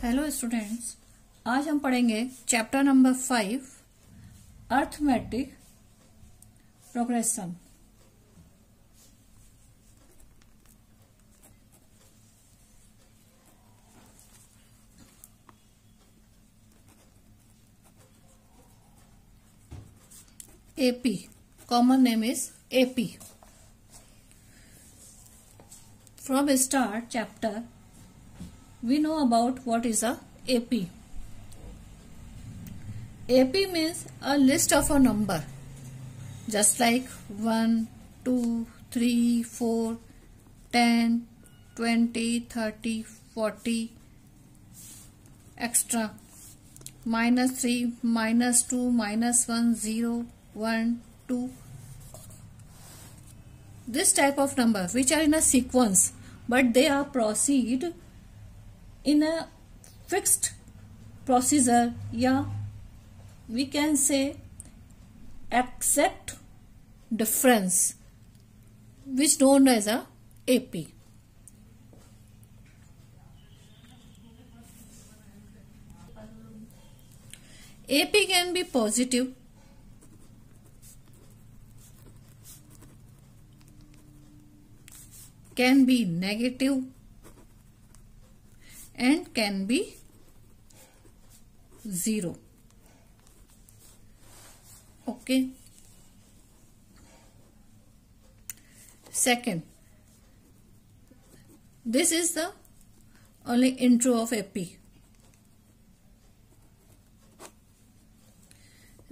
Hello students, आज हम पढ़ेंगे chapter number 5 arithmetic progression. AP common name is AP. From start chapter we know about what is a AP. AP means a list of a number, just like 1, 2, 3, 4, 10, 20, 30, 40, extra, -3, -2, -1, 0, 1, 2. This type of number which are in a sequence, but they are proceed in a fixed procedure, yeah, we can say exact difference, which known as a AP. AP can be positive, can be negative, and can be 0. Okay. Second, this is the only intro of AP.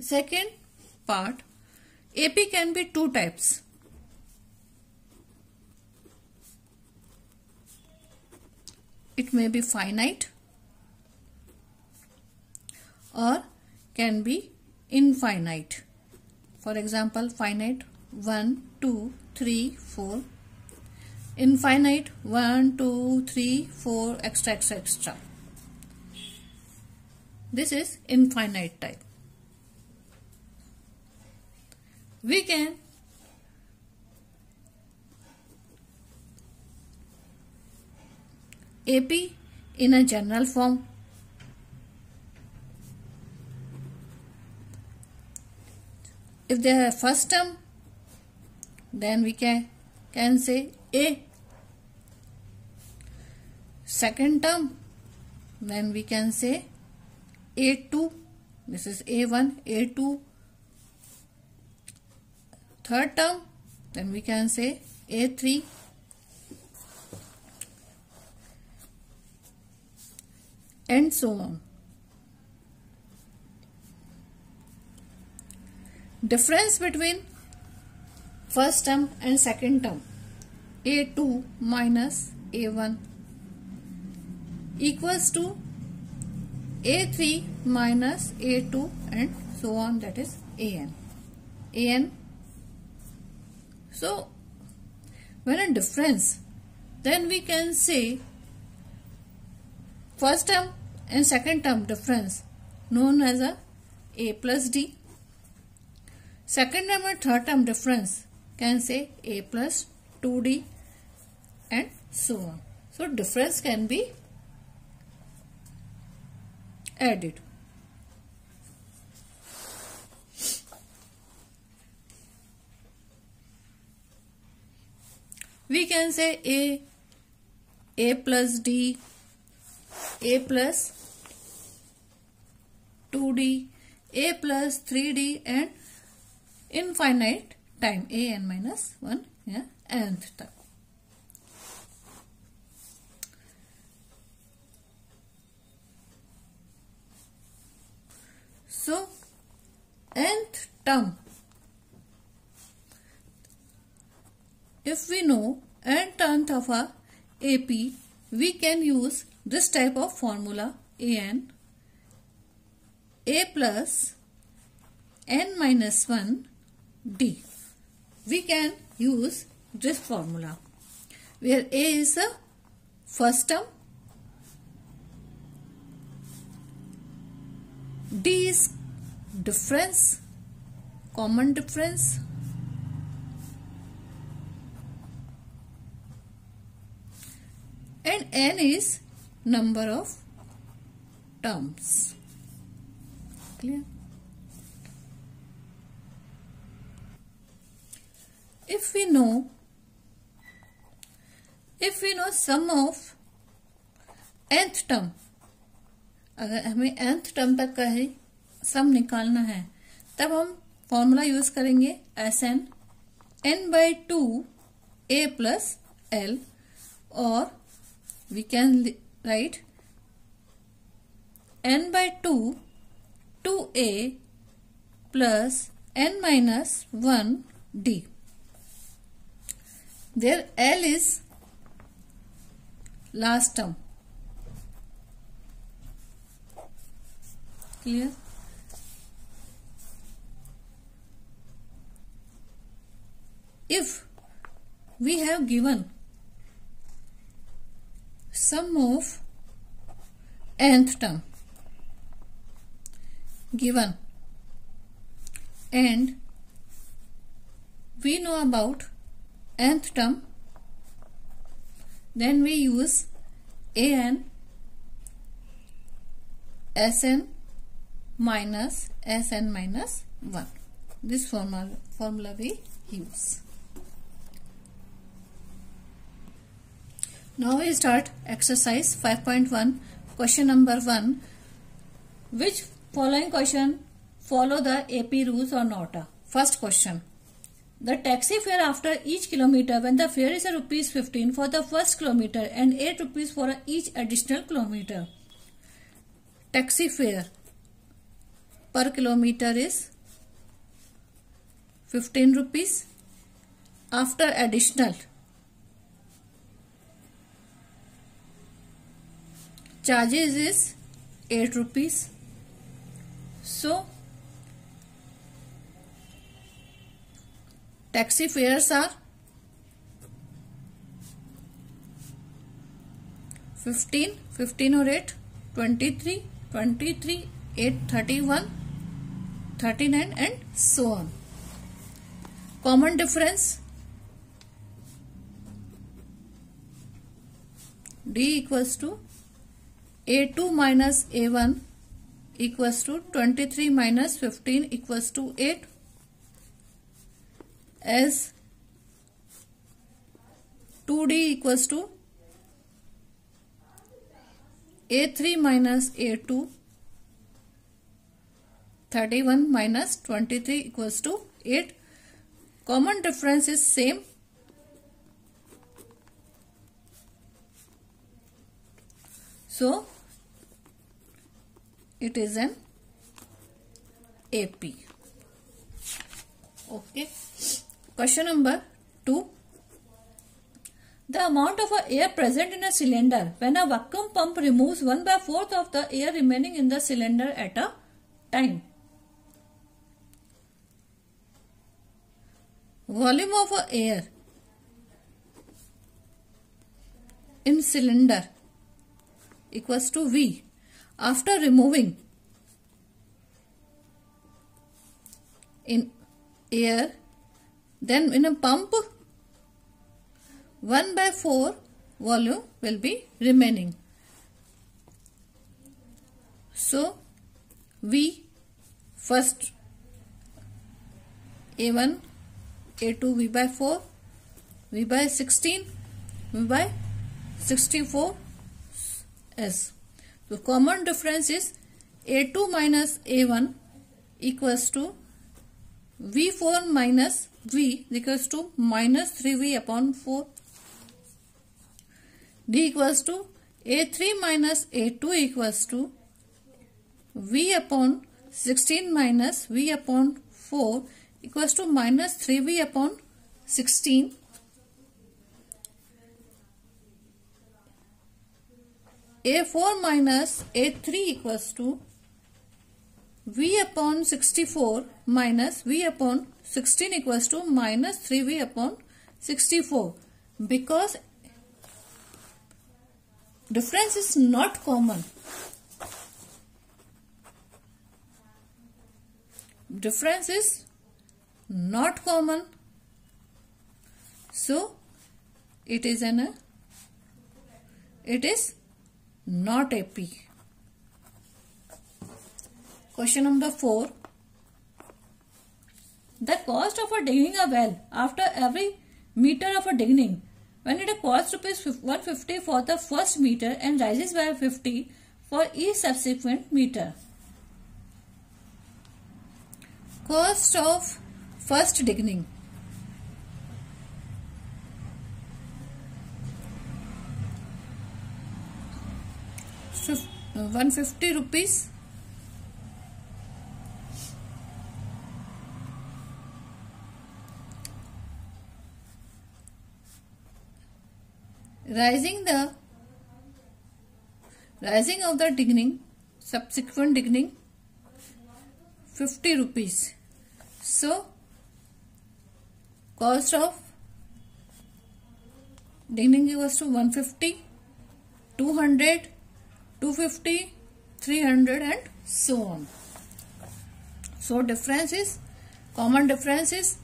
Second part, AP can be two types. It may be finite or can be infinite. For example, finite 1, 2, 3, 4. Infinite 1, 2, 3, 4, etc, etc, etc. This is infinite type. We can AP in a general form. If they have first term, then we can say A. Second term, then we can say A2. This is A1, A2. Third term, then we can say A3. And so on. Difference between first term and second term, A2 minus A1 equals to A3 minus A2 and so on, that is AN. So when a difference, then we can say first term and second term difference known as A plus D. Second term and third term difference can say A plus 2D and so on. So difference can be added. We can say A plus D, A plus 2D, A plus 3D and infinite time AN minus 1, yeah, nth term. So nth term, if we know nth term of a AP, we can use this type of formula AN, A plus n minus 1 D. We can use this formula where A is the first term, D is difference, common difference, and n is number of terms. Clear? If we know sum of nth term, अगर हमें nth term तक का ही सम निकालना है तब हम formula use करेंगे Sn n/2 a plus l, और we can write n/2 2a plus n minus 1 d. There L is last term. Clear? If we have given sum of nth term given and we know about nth term, then we use an Sn minus Sn minus 1. This formula we use. Now we start exercise 5.1. Question number 1. Which following question follow the AP rules or not? First question. The taxi fare after each kilometer when the fare is ₹15 for the first kilometer and ₹8 for each additional kilometer. Taxi fare per kilometer is ₹15. After additional charges is ₹8. So taxi fares are 15 और 8 23, 8 31, 39 and so on. Common difference D equals to A2 minus A1 equals to 23 minus 15 equals to 8, as 2D equals to A3 minus A2, 31 minus 23 equals to 8. Common difference is same. So it is an AP. Okay. Question number 2. The amount of air present in a cylinder when a vacuum pump removes 1/4 of the air remaining in the cylinder at a time. Volume of air in cylinder equals to V after removing in air, then in a pump 1/4 volume will be remaining. So V first A1 A2 V by 4 V by 16 V by 64 S. So common difference is A2 minus A1 equals to V4 minus V equals to minus 3V upon 4. D equals to A3 minus A2 equals to V upon 16 minus V upon 4 equals to minus 3V upon 16. A4 minus A3 equals to V upon 64 minus V upon 16 equals to minus 3V upon 64. Because difference is not common. Difference is not common. So it is not AP. Question number 4. The cost of digging a well after every meter of digging, when it costs rupees 150 for the first meter and rises by 50 for each subsequent meter. Cost of first digging. ₹150. Rising of the digging, subsequent digging, ₹50. So, cost of digging equals to 150, 200, 250, 300 and so on. So, common difference is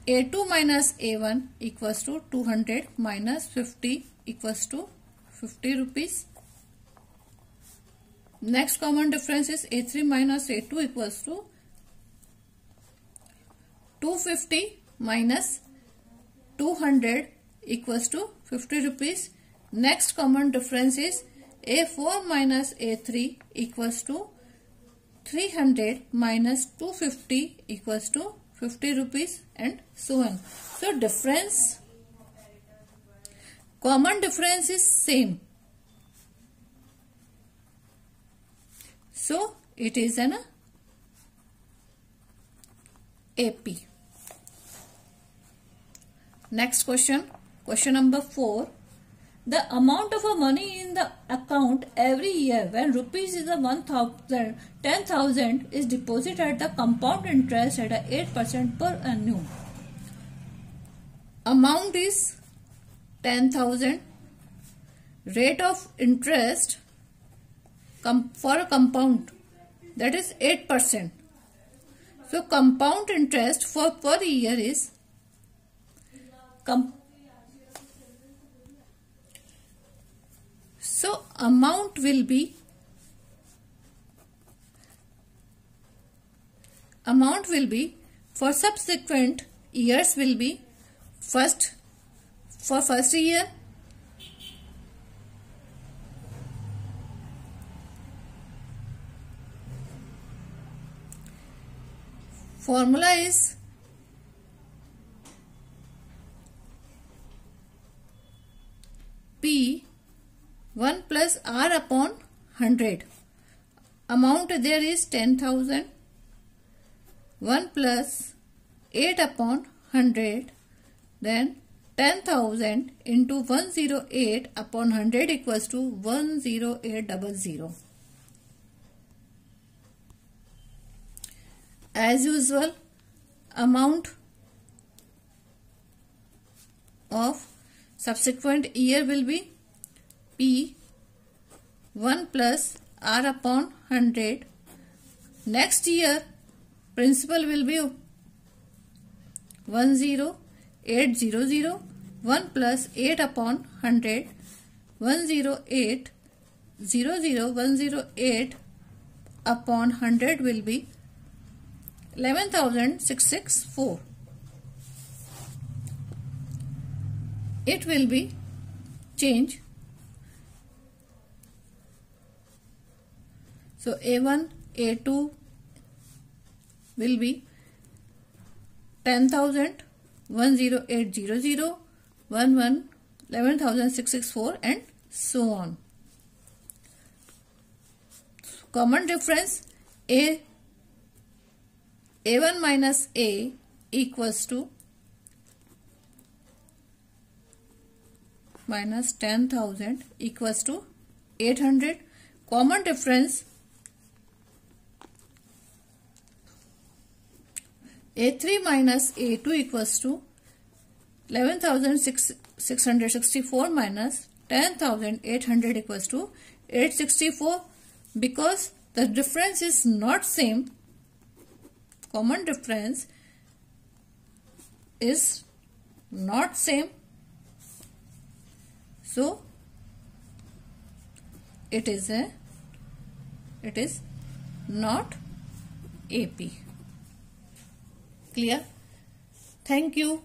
A2 minus A1 equals to 200 minus 50 equals to ₹50. Next common difference is A3 minus A2 equals to 250 minus 200 equals to ₹50. Next common difference is A4 minus A3 equals to 300 minus 250 equals to ₹50 and so on. So difference, common difference is same. So it is an AP. Next question number 4. The amount of money in the account every year when rupees is 10,000 is deposited at the compound interest at 8% per annum. Amount is 10,000. Rate of interest for a compound, that is 8%. So compound interest for per year is so amount will be for subsequent years will be for first year formula is P 1 plus R upon 100. Amount there is 10,000. 1 plus 8 upon 100. Then 10,000 into 108 upon 100 equals to 10800. As usual, amount of subsequent year will be P 1 plus R upon 100. Next year principal will be 10800. 1 plus 8 upon 100. 10800. 108 upon 100 will be 11,664. It will be change. So A1, A2 will be 10,000, 10800, 11,664 and so on. Common difference A1 minus A equals to minus 10,000 equals to 800. Common difference A3 minus A2 equals to 11,664 minus 10,800 equals to 864. Because the difference is not same, common difference is not same, so it is not AP. Clear? Thank you.